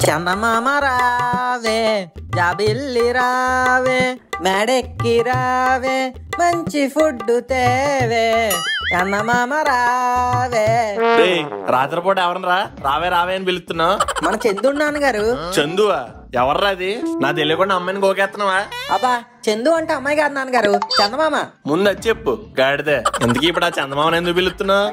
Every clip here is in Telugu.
చందమామ రావే జాబిల్లి రావే మేడెక్కి రావే మంచి ఫుడ్ తేవే చందమామ రావే. రాత్రిపూట ఎవరన్నా రావే రావే అని పిలుస్తున్నావు? మన చందు నాన్నగారు. చందువా? ఎవర్రా అది? నా తెలియకుండా అమ్మాయిని గోకేస్తున్నావా? అబ్బా చందు అంటే అమ్మాయి కాదు నాన్నగారు, చందమామ. ముందు అది చెప్పు గాడిదే. ఎందుకు ఇప్పుడు ఆ చందమామని ఎందుకు పిలుస్తున్నావు?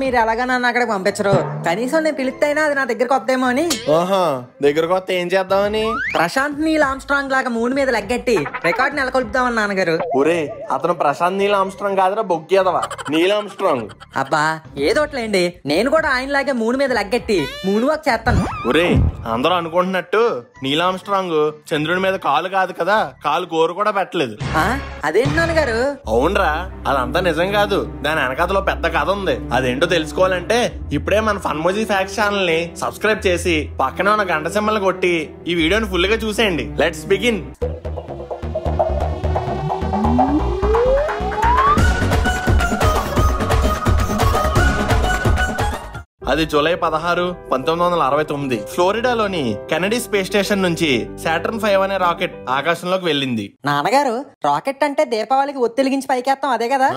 మీరు ఎలాగా నన్ను అక్కడికి పంపించరు, కనీసం నేను పిలిస్తేనా అది నా దగ్గరకు వద్దేమో అని. ఓహో, దగ్గరకు వస్తే ఏం చేద్దామని? ప్రశాంత్ నీల్ ఆమ్స్ట్రాంగ్ లాగా మూడు మీద లెగ్గట్టి రికార్డ్ నెలకొల్పుదామని నాన్నగారు. ఒరే, అతను ప్రశాంత్ నీల్ ఆమ్స్ట్రాంగ్ కాదురా, బొగ్గేదవా నీల్ ఆమ్స్ట్రాంగ్. అబ్బా ఏదోట్లేండి, నేను కూడా ఆయనలాగే మూడు మీద లెగ్గట్టి మూడు వాక్ చేస్తాను. ఒరే, అందరూ అనుకుంటున్నట్టు నీల్ ఆమ్స్ట్రాంగ్ చంద్రుడి మీద కాలు కాదు కదా, కాలు గోరు కూడా పెట్టలేదు. అదేంటి నాన్నగారు? అవునరా, అదంతా నిజం కాదు. దాని వెనకాతలో పెద్ద కథ ఉంది. అదేంటో తెలుసుకోవాలంటే ఇప్పుడే మన ఫన్మోజీ ఫ్యాక్ట్స్ ఛానల్ ని సబ్స్క్రైబ్ చేసి పక్కనే ఉన్న గంట సింబల్ కొట్టి ఈ వీడియోని ఫుల్ గా చూసేయండి. Let's begin. అది జూలై 16, 1969 ఫ్లోరిడాలోని కెనడీ స్పేస్ స్టేషన్ నుంచి సాటర్న్ 5 అనే రాకెట్ ఆకాశంలోకి వెళ్ళింది. నాన్నగారు, రాకెట్ అంటే దీపావళికి ఒత్తిలిగించి పైకేస్తాం అదే కదా?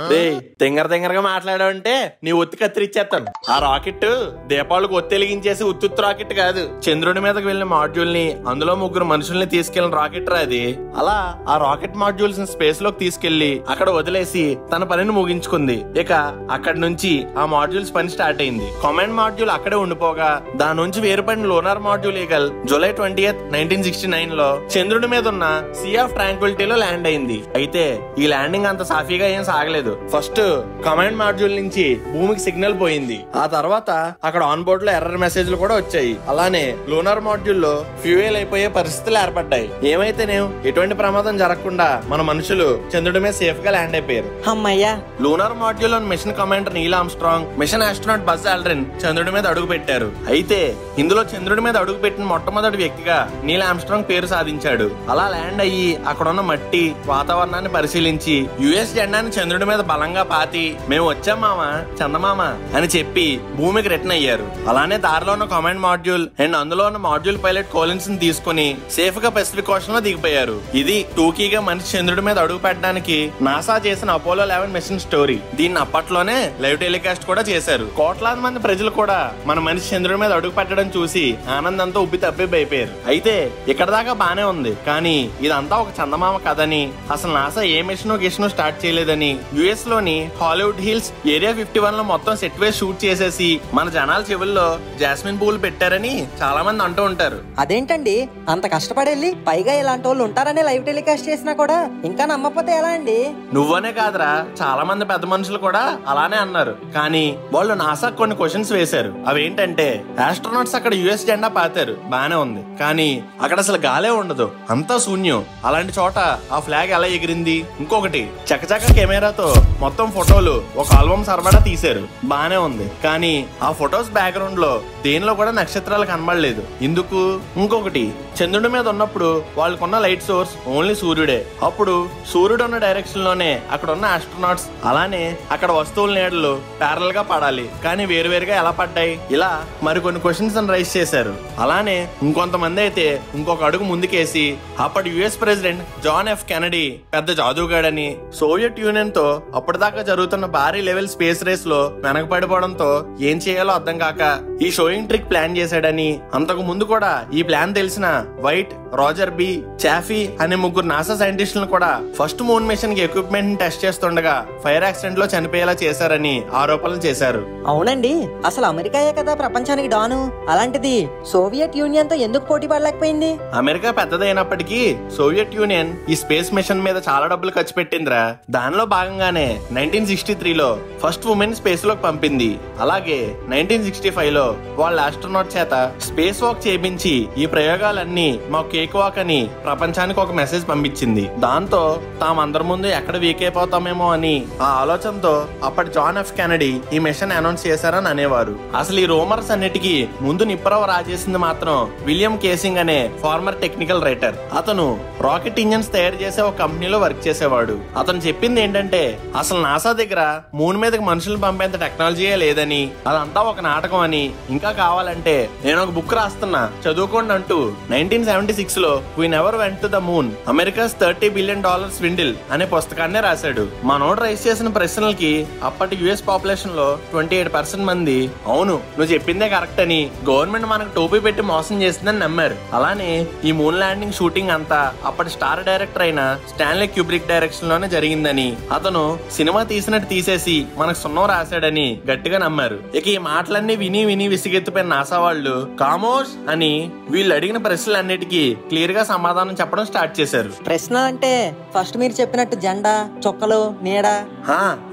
తింగరగా మాట్లాడావంటే నీ ఒత్తి కత్తిరిచ్చేస్తాను. ఆ రాకెట్ దీపావళికి ఒత్తిలిగించేసి ఉత్తుత్తు రాకెట్ కాదు. చంద్రుడి మీదకి వెళ్లిన మాడ్యూల్ ని, అందులో 3 మనుషుల్ని తీసుకెళ్లిన రాకెట్ రా అది. అలా ఆ రాకెట్ మాడ్యూల్స్ ని స్పేస్ లోకి తీసుకెళ్లి అక్కడ వదిలేసి తన పనిని ముగించుకుంది. ఇక అక్కడి నుంచి ఆ మాడ్యూల్స్ పని స్టార్ట్ అయింది. కమాండ్ మాడ్యూల్ అక్కడే ఉండిపోగా దాని నుంచి వేరుపడిన లోనార్ మాడ్యూల్ ఈగల్ జూలై 20, 1969 లో చంద్రుడి మీద ఉన్న సీ ఆఫ్ ట్రాంక్విలిటీలో ల్యాండ్ అయింది. అయితే ఈ ల్యాండింగ్ అంత సాఫీగా ఏం సాగలేదు. ఫస్ట్ కమాండ్ మాడ్యూల్ నుంచి భూమికి సిగ్నల్ పోయింది. ఆ తర్వాత అక్కడ ఆన్ బోర్డ్ లో ఎర్రర్ మెసేజ్లు కూడా వచ్చాయి. అలానే లోనార్ మాడ్యూల్ లో ఫ్యూయల్ అయిపోయే పరిస్థితులు ఏర్పడ్డాయి. ఏమైతేనేం ఎటువంటి ప్రమాదం జరగకుండా మన మనుషులు చంద్రుడి మీద సేఫ్ గా ల్యాండ్ అయిపోయారు. అమ్మయ్యా. లోనార్ మాడ్యూల్ లోని mission commander Neil Armstrong, mission astronaut Buzz Aldrin చంద్రుడి మీద అడుగు పెట్టారు. అయితే ఇందులో చంద్రుడి మీద అడుగు పెట్టిన మొట్టమొదటి వ్యక్తిగా నీల్ ఆమ్స్ట్రాంగ్ పేరు సాధించాడు. అలా ల్యాండ్ అయ్యి అక్కడున్న మట్టి వాతావరణాన్ని పరిశీలించి యుఎస్ జెండాని చంద్రుడి మీద బలంగా పాతి మేము వచ్చాం మామా చందమామ అని చెప్పి భూమికి రిటర్న్ అయ్యారు. అలానే దారిలో ఉన్న కమాండ్ మాడ్యూల్ అండ్ అందులో ఉన్న మాడ్యూల్ పైలట్ కోలిన్స్ ని తీసుకుని సేఫ్ గా పెసిఫిక్ ఓషన్ లో దిగిపోయారు. ఇది టూకీగా మనిషి చంద్రుడి మీద అడుగు పెట్టడానికి నాసా చేసిన అపోలో 11 మిషన్ స్టోరీ. దీన్ని అప్పట్లోనే లైవ్ టెలికాస్ట్ కూడా చేశారు. కోట్లాది మంది ప్రజలు కూడా మన మనిషి చంద్రుడి మీద అడుగు పెట్టడం చూసి ఆనందంతో ఉబ్బి తబ్బిబ్బైపోయారు. అయితే ఇక్కడ దాకా బానే ఉంది, కానీ ఇదంతా ఒక చందమామ కథని, అసలు నాసా ఏ మిషన్ గిషన్ స్టార్ట్ చేయలేదని, యుఎస్ లోని హాలీవుడ్ హిల్స్ ఏరియా 51 లో మొత్తం సెట్ వేసి షూట్ చేసేసి మన జనాల చెవుల్లో జాస్మిన్ పూలు పెట్టారని చాలా మంది అంటూ ఉంటారు. అదేంటండి అంత కష్టపడెళ్ళి పైగా ఇలాంటి వాళ్ళు ఉంటారని లైవ్ టెలికాస్ట్ చేసినా కూడా ఇంకా నమ్మకపోతే ఎలా అండి? నువ్వనే కాదురా, చాలా మంది పెద్ద మనుషులు కూడా అలానే అన్నారు. కానీ వాళ్ళు నాసా కొన్ని క్వశ్చన్స్ వేశారు. అవేంటంటే ఆస్ట్రోనాట్స్ అక్కడ యుఎస్ జెండా పాతారు, బానే ఉంది, కానీ అక్కడ అసలు గాలే ఉండదు, అంతా శూన్యం. అలాంటి చోట ఆ ఫ్లాగ్ ఎలా ఎగిరింది? ఇంకొకటి, చకచక కెమెరాతో మొత్తం ఫోటోలు ఒక ఆల్బమ్ సర్వడా తీశారు, బానే ఉంది, కానీ ఆ ఫొటోస్ బ్యాక్గ్రౌండ్ లో దేనిలో కూడా నక్షత్రాలు కనబడలేదు, ఎందుకు? ఇంకొకటి, చంద్రుడి మీద ఉన్నప్పుడు వాళ్ళకున్న లైట్ సోర్స్ ఓన్లీ సూర్యుడే. అప్పుడు సూర్యుడు ఉన్న డైరెక్షన్ లోనే అక్కడ ఉన్న ఆస్ట్రోనాట్స్, అలానే అక్కడ వస్తువుల నీడలు ప్యారల్ గా పడాలి, కానీ వేరువేరుగా ఎలా పడ్డాయి? ఇలా మరికొన్ని క్వశ్చన్స్ రైజ్ చేశారు. అలానే ఇంకొంతమంది అయితే ఇంకొక అడుగు ముందుకేసి అప్పటి US president John F Kennedy పెద్ద జాదూగాడని, సోవియట్ యూనియన్ తో అప్పటిదాకా జరుగుతున్న భారీ లెవెల్ స్పేస్ రేస్ లో వెనకపడిపోవడంతో ఏం చేయాలో అర్థం కాక ఈ షోయింగ్ ట్రిక్ ప్లాన్ చేశాడని, అంతకు ముందు కూడా ఈ ప్లాన్ తెలిసిన వైట్, రోజర్ బి, చాఫీ అనే 3 నాసా సైంటిస్టులను కూడా ఫస్ట్ మూన్ మిషన్ కి ఎక్విప్మెంట్ ని టెస్ట్ చేస్తుండగా ఫైర్ యాక్సిడెంట్ లో చనిపోయేలా చేశారని ఆరోపణలు చేశారు. అవునండి, అసలు అమెరికాయే కదా ప్రపంచానికి డాను, అలాంటిది సోవియట్ యూనియన్ తో ఎందుకు పోటీ పడలేకపోయింది? అమెరికా పెద్దదైనప్పటికీ సోవియట్ యూనియన్ ఈ స్పేస్ మిషన్ మీద చాలా డబ్బులు ఖర్చు పెట్టిందిరా. దానిలో భాగంగానే 1963లో ఫస్ట్ ఉమెన్ స్పేస్ లోకి పంపింది. అలాగే 1965లో వాళ్ళ ఆస్ట్రోనాట్ చేత స్పేస్ వాక్ చేయించి ఈ ప్రయోగాలన్నీ కంపెనీ మా కేక్ వాక్ అని ప్రపంచానికి ఒక మెసేజ్ పంపించింది. దాంతో తామందరి ముందు ఎక్కడ వీక్ అయిపోతామేమో అని ఆ ఆలోచనతో అప్పటి జాన్ ఎఫ్ కెనడీ ఈ మిషన్ అనౌన్స్ చేశారని అనేవారు. అసలు ఈ రూమర్స్ అన్నిటికీ ముందు నిప్పురవ రాజేసింది మాత్రం విలియం కేసింగ్ అనే ఫార్మర్ టెక్నికల్ రైటర్. అతను రాకెట్ ఇంజన్స్ తయారు చేసే ఒక కంపెనీలో వర్క్ చేసేవాడు. అతను చెప్పింది ఏంటంటే అసలు నాసా దగ్గర మూన్ మీదకి మనుషులు పంపేంత టెక్నాలజీయే లేదని, అదంతా ఒక నాటకం అని, ఇంకా కావాలంటే నేను ఒక బుక్ రాస్తున్నా చదువుకోండి అంటూ 1976 లో we never went to the moon America's $30 billion swindle అనే పుస్తకాన్ని రాశాడు. మనోడు రైస్ చేసిన ప్రశ్నలకి అప్పటి యుఎస్ పాపులేషన్ లో 28% మంది అవును నువ్వు చెప్పిందే కరెక్ట్ అని, గవర్నమెంట్ మనకు టోపీ పెట్టి మోసం చేసిందని నమ్మారు. అలానే ఈ మూన్ ల్యాండింగ్ షూటింగ్ అంతా అప్పటి స్టార్ డైరెక్టర్ అయిన స్టాన్లీ క్యూబ్రిక్ డైరెక్షన్ లోనే జరిగిందని, అతను సినిమా తీసినట్టు తీసేసి మనకు సున్నం రాశాడని గట్టిగా నమ్మారు. ఇక ఈ మాటలన్నీ విని విని విసిగెత్తిపోయిన నాసా వాళ్ళు కామోష్ అని వీళ్ళు అడిగిన ప్రశ్నలన్నిటికీ క్లియర్ గా సమాధానం చెప్పడం స్టార్ట్ చేశారు. ప్రశ్న అంటే ఫస్ట్ మీరు చెప్పినట్టు జెండా, చొక్కలు, నీడ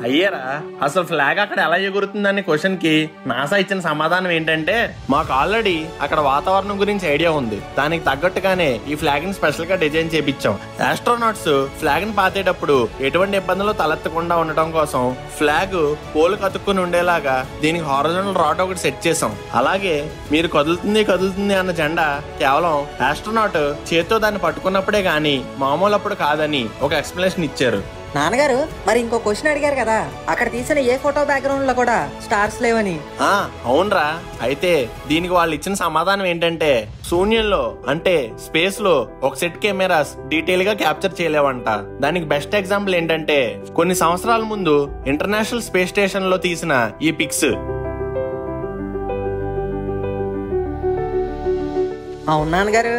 అయ్యారా? అసలు ఫ్లాగ్ అక్కడ ఎలా ఎగురుతుందనే క్వశ్చన్ కి నాసా ఇచ్చిన సమాధానం ఏంటంటే మాకు ఆల్రెడీ అక్కడ వాతావరణం గురించి ఐడియా ఉంది, దానికి తగ్గట్టుగానే ఈ ఫ్లాగ్ ని స్పెషల్ గా డిజైన్ చేపించాం. ఆస్ట్రోనాట్స్ ఫ్లాగ్ ని పాతేటప్పుడు ఎటువంటి ఇబ్బందులు తలెత్తకుండా ఉండటం కోసం ఫ్లాగ్ పోలు కతుక్కుని ఉండేలాగా దీనికి హారిజాంటల్ రాడ్ ఒకటి సెట్ చేసాం. అలాగే మీరు కదులుతుంది అన్న జెండా కేవలం ఆస్ట్రోనాట్ చేత్తో దాన్ని పట్టుకున్నప్పుడే గానీ మామూలు అప్పుడు కాదని ఒక ఎక్స్ప్లెనేషన్ ఇచ్చారు. నాన్నగారు మరి ఇంకో క్వశ్చన్ అడిగారు కదా, అక్కడ తీసిన ఏ ఫోటో బ్యాక్గ్రౌండ్ లో కూడా స్టార్స్ లేవని. అవునరా, అయితే దీనికి వాళ్ళు ఇచ్చిన సమాధానం ఏంటంటే శూన్యంలో అంటే స్పేస్ లో ఒక సెట్ కెమెరాస్ డీటెయిల్ గా క్యాప్చర్ చేయలేవంట. దానికి బెస్ట్ ఎగ్జాంపుల్ ఏంటంటే కొన్ని సంవత్సరాల ముందు ఇంటర్నేషనల్ స్పేస్ స్టేషన్ లో తీసిన ఈ పిక్స్. అవును నాన్నగారు.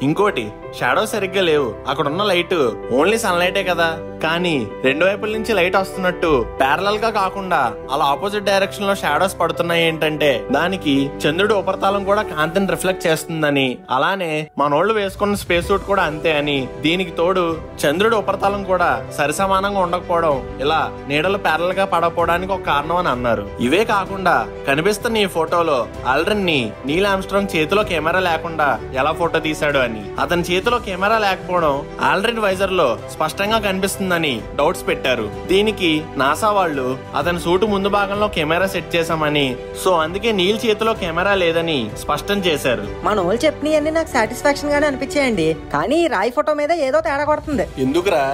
ఇంకోటి షాడో సరిగ్గా లేవు, అక్కడ ఉన్న లైట్ ఓన్లీ సన్ లైటే కదా, కానీ రెండు వైపుల నుంచి లైట్ వస్తున్నట్టు ప్యారలల్ గా కాకుండా అలా ఆపోజిట్ డైరెక్షన్ లో షాడోస్ పడుతున్నాయి. ఏంటంటే దానికి చంద్రుడి ఉపరితలం కూడా కాంతిని రిఫ్లెక్ట్ చేస్తుందని, అలానే మనోళ్ళు వేసుకున్న స్పేస్ సూట్ కూడా అంతే అని, దీనికి తోడు చంద్రుడి ఉపరితలం కూడా సరిసమానంగా ఉండకపోవడం ఇలా నీడలు ప్యారల్ గా పడకపోవడానికి ఒక కారణం అని అన్నారు. ఇవే కాకుండా కనిపిస్తున్న ఈ ఫోటోలో ఆల్డ్రిన్ ని నీల్ ఆర్మ్స్ట్రాంగ్ చేతిలో కెమెరా లేకుండా ఎలా ఫోటో తీశాడు అని, అతని చేతిలో కెమెరా లేకపోవడం ఆల్డ్రిన్ వైజర్ లో స్పష్టంగా కనిపిస్తుందని డౌట్స్ పెట్టారు. దీనికి నాసా వాళ్ళు అతని సూటు ముందు భాగంలో కెమెరా సెట్ చేశామని, సో అందుకే నీల్ చేతిలో కెమెరా లేదని స్పష్టం చేశారు. మన వాళ్ళు చెప్పినవన్నీ నాకు సాటిస్ఫాక్షన్ గానే అనిపించాయండి, కానీ రాయి ఫోటో మీద ఏదో తేడా కొడుతుంది. ఎందుకురా?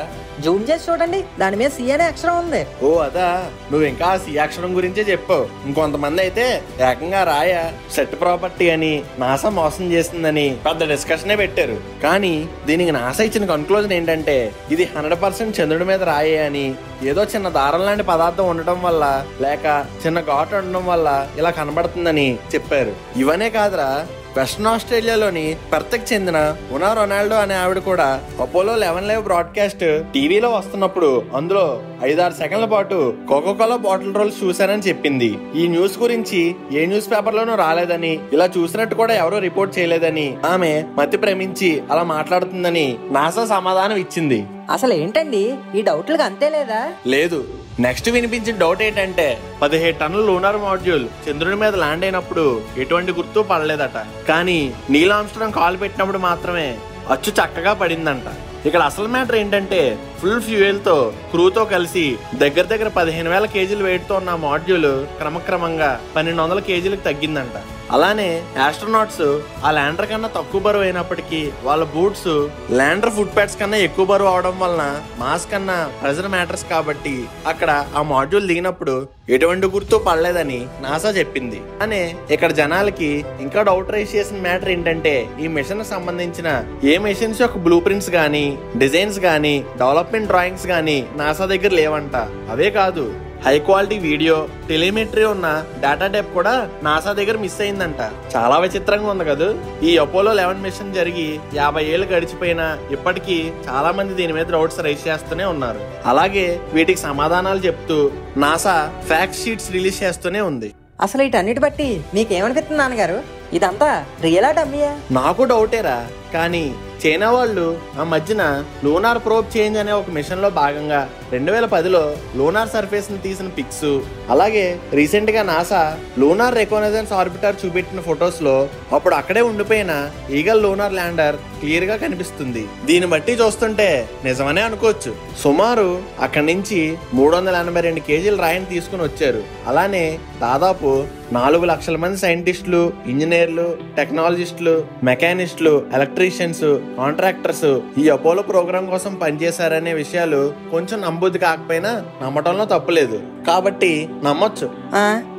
జూమ్ చేసి చూడండి, దాని మీద సి అనే అక్షరం ఉంది. ఓ అదా, నువ్వు ఇంకా సి అక్షరం గురించే చెప్పావు. ఇంకొంతమంది అయితే ఏకంగా రాయ సెట్ ప్రాపర్టీ అని, నాసా మోసం చేసిందని పెద్ద డిస్కషనే పెట్టారు. కానీ దీనికి నాసా ఇచ్చిన కన్క్లూజన్ ఏంటంటే ఇది 100% చంద్రుడి మీద రాయే అని, ఏదో చిన్న దారం లాంటి పదార్థం ఉండటం వల్ల లేక చిన్న ఘాటు ఉండడం వల్ల ఇలా కనబడుతుందని చెప్పారు. ఇవనే కాదురా, వెస్ట్రన్ ఆస్ట్రేలియాలోని పెర్త్కి చెందిన ఉనా రొనాల్డో అనే ఆవిడ కూడా అపోలో 11 లైవ్ బ్రాడ్కాస్ట్ టీవీలో వస్తున్నప్పుడు అందులో 5-6 సెకండ్ల పాటు కోకోకోలా బాటిల్ రోల్స్ చూశానని చెప్పింది. ఈ న్యూస్ గురించి ఏ న్యూస్ పేపర్ లోనూ రాలేదని, ఇలా చూసినట్టు కూడా ఎవరూ రిపోర్ట్ చేయలేదని, ఆమె మతి ప్రేమించి అలా మాట్లాడుతుందని నాసా సమాధానం ఇచ్చింది. అసలు ఏంటండి ఈ డౌట్లకు అంతే లేదా? లేదు. నెక్స్ట్ వినిపించిన డౌట్ ఏంటంటే 17 టన్నుల లూనార్ మాడ్యూల్ చంద్రుడి మీద ల్యాండ్ అయినప్పుడు ఎటువంటి గుర్తు పడలేదట, కానీ నీల్ ఆర్మ్స్ట్రాంగ్ కాల్ పెట్టినప్పుడు మాత్రమే అచ్చు చక్కగా పడిందంట. ఇక్కడ అసలు మ్యాటర్ ఏంటంటే ఫుల్ ఫ్యూయల్ తో క్రూతో కలిసి దగ్గర 15,000 కేజీలు వెయిట్ తో ఉన్న మాడ్యూల్ క్రమక్రమంగా 1,200 కేజీలకు తగ్గిందంట. అలానే ఆస్ట్రోనాట్స్ ఆ ల్యాండర్ కన్నా తక్కువ బరువు అయినప్పటికీ వాళ్ళ బూట్స్ ల్యాండర్ ఫుట్ ప్యాడ్స్ కన్నా ఎక్కువ బరువు అవడం వలన మాస్ కన్నా ప్రెజర్ మ్యాటర్స్ కాబట్టి అక్కడ ఆ మాడ్యూల్ దిగినప్పుడు ఎటువంటి గుర్తు పడలేదని నాసా చెప్పింది. అనే ఇక్కడ జనాలకి ఇంకా డౌట్ రైజ్ చేసిన మ్యాటర్ ఏంటంటే ఈ మిషన్ కి సంబంధించిన ఏ మిషన్స్ యొక్క బ్లూ ప్రింట్స్ గానీ, డిజైన్స్ గానీ, డెవలప్మెంట్ డ్రాయింగ్స్ గానీ నాసా దగ్గర లేవంట. అవే కాదు, హై క్వాలిటీ వీడియో, టెలిమెట్రీ ఉన్న డేటా టైప్ కూడా నాసా దగ్గర మిస్ అయిందంట. చాలా విచిత్రంగా ఉంది కదా. ఈ అపోలో 11 మిషన్ జరిగి 50 ఏళ్ళు గడిచిపోయినా ఇప్పటికీ చాలా మంది దీని మీద డౌట్స్ రైజ్ చేస్తూనే ఉన్నారు. అలాగే వీటికి సమాధానాలు చెప్తూ నాసా ఫ్యాక్ట్ షీట్స్ రిలీజ్ చేస్తూనే ఉంది. అసలు వీటన్నిటి బట్టి మీకేమనిపిస్తుంది నాన్నగారు? ఇదంతా రియలా డమ్మీయా? నాకు డౌటేరా, కానీ చైనా వాళ్ళు ఆ మధ్యన లూనార్ ప్రోబ్ చేంజ్ అనే ఒక మిషన్ లో భాగంగా 2010లో లూనార్ సర్ఫేస్ ని తీసిన పిక్స్, అలాగే రీసెంట్ గా నాసా లూనార్ రికగ్నైజెన్స్ ఆర్బిటర్ చూపెట్టిన ఫొటోస్ లో అప్పుడు అక్కడే ఉండిపోయిన ఈగల్ లూనార్ ల్యాండర్ క్లియర్ గా కనిపిస్తుంది. దీన్ని బట్టి చూస్తుంటే నిజమనే అనుకోవచ్చు. సుమారు అక్కడి నుంచి 382 కేజీల రాయిని తీసుకుని వచ్చారు. అలానే దాదాపు 4 లక్షల మంది సైంటిస్టులు, ఇంజనీర్లు, టెక్నాలజిస్టులు, మెకానిస్టులు, ఎలక్ట్రీషియన్స్, కాంట్రాక్టర్స్ ఈ అపోలో ప్రోగ్రామ్ కోసం పనిచేశారనే విషయాలు కొంచెం నమ్మబుద్ధి కాకపోయినా నమ్మటంలో తప్పులేదు. కాబట్టి నమ్మొచ్చు.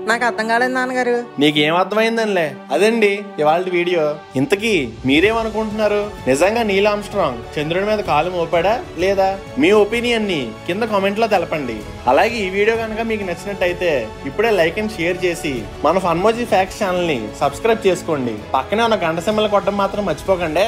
నాకు అర్థం కాలేదు నాన్నగారు. నీకేం అర్థమైందనిలే. అదండి ఇవాళ వీడియో. ఇంతకీ మీరేమనుకుంటున్నారు? నిజంగా నీల్ ఆర్మ్స్ట్రాంగ్ చంద్రుడి మీద కాలు మోపాడా లేదా? మీ ఒపీనియన్ ని కింద కామెంట్ లో తెలపండి. అలాగే ఈ వీడియో కనుక మీకు నచ్చినట్టయితే ఇప్పుడే లైక్ అండ్ షేర్ చేసి మన ఫన్మోజీ ఫ్యాక్ట్స్ ఛానల్ ని సబ్స్క్రైబ్ చేసుకోండి. పక్కనే ఉన్న గంట సింబల్ కొట్టడం మాత్రం మర్చిపోకండి.